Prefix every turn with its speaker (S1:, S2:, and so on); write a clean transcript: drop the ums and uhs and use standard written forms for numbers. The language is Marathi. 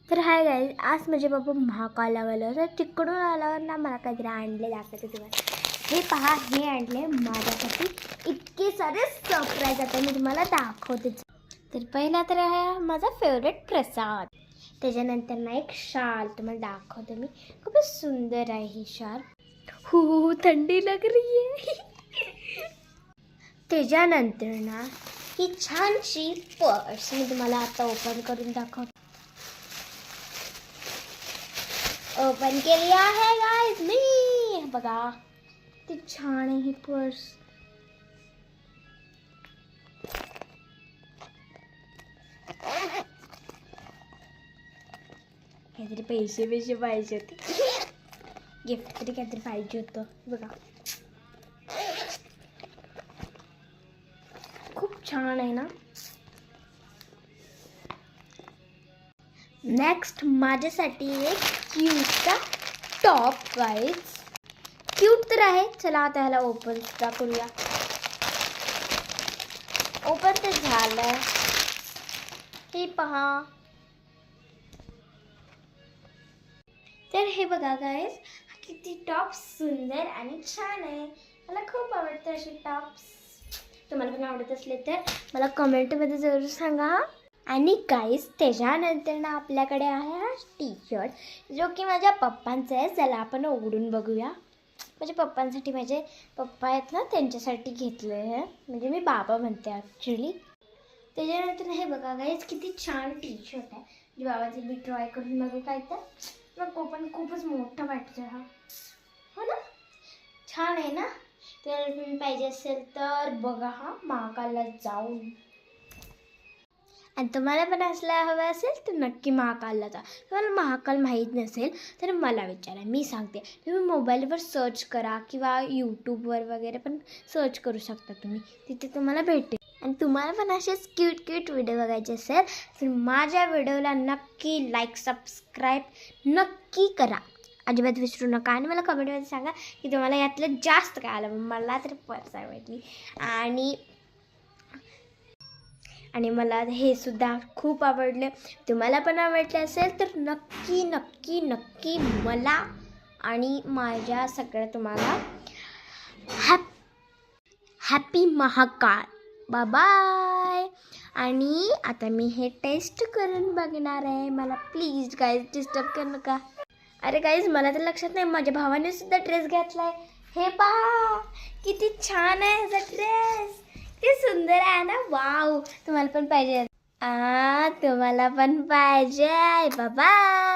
S1: तर हाय गाईज, आज माझे बाबा महाकालला गेलं तर तिकडून आल्यावर ना मला काहीतरी आणले दाखवते तुम्हाला. हे पहा, हे आणले माझ्यासाठी. इतके सारे सरप्राईज आता मी तुम्हाला दाखवते. तर पहिला तर आहे माझा फेवरेट प्रसाद. त्याच्यानंतर ना एक शाल तुम्हाला दाखवते मी. खूपच सुंदर आहे ही शाल. हो, थंडी लग रही आहे. त्याच्यानंतर ना ही छानशी पर्स मी तुम्हाला आता ओपन करून दाखवते. ओपन केली आहे गाईज मी. बघा किती छान आहे ही पर्स. काहीतरी पैसे पाहिजे होते. गिफ्ट तरी काहीतरी पाहिजे होतं. बघा खूप छान आहे ना. नेक्स्ट माझ्यासाठी एक क्यूटचा टॉप गाईज. क्यूट तर आहे. चला आता ह्याला ओपन सुद्धा करूया. ओपन तर झालंय. हे पहा. तर हे बघा गाईज, किती टॉप सुंदर आणि छान आहे. मला खूप आवडतं असे टॉप्स. तुम्हाला पण आवडत असले तर मला कमेंटमध्ये जरूर सांगा. आणि गाईज त्याच्यानंतर ना आपल्याकडे आहे हा टी शर्ट, जो की माझ्या पप्पांचा आहे. चला आपण उघडून बघूया. माझ्या पप्पांसाठी, माझे पप्पा आहेत ना त्यांच्यासाठी घेतलं आहे. म्हणजे मी बाबा म्हणते ॲक्च्युली. त्याच्यानंतर हे बघा गाईज, किती छान टी शर्ट आहे. जे बाबाचे मी ट्राय करून बघू काय तर. नको पण खूपच मोठा वाटतं हा. हो ना, छान आहे ना. तर तुम्ही पाहिजे असेल तर बघा हा महाकालला जाऊन. आणि तुम्हाला पण असला हवा असेल तर नक्की महाकालला जा. तुम्हाला महाकाल माहीत नसेल तर मला विचारा, मी सांगते. तुम्ही मोबाईलवर सर्च करा किंवा यूट्यूबवर वगैरे पण सर्च करू शकता तुम्ही. तिथे तुम्हाला भेटेल. आणि तुम्हाला पण असेच क्यूट व्हिडिओ बघायचे असेल तर माझ्या व्हिडिओला नक्की लाईक सबस्क्राईब नक्की करा. अजिबात विसरू नका. आणि मला कमेंटमध्ये सांगा की तुम्हाला यातलं जास्त काय आलं. मला तर पर्स आवडली. आणि मला हे सुद्धा खूप आवडलं. तुम्हाला पण आवडलं असेल तर नक्की नक्की नक्की मला आणि माझ्या सगळ्या तुम्हाला हॅपी महाकाल. बाय. आणि आता मी हे टेस्ट करून बघणार आहे. मला प्लीज गाईज डिस्टर्ब करू नका. अरे गाईज, मला तर लक्षात नाही, माझ्या भावाने सुद्धा ड्रेस घेतलाय. हे पहा किती छान आहे ह्याचा ड्रेस. किती सुंदर आहे ना. वाव, तुम्हाला पण पाहिजे. तुम्हाला पण पाहिजे. बाय.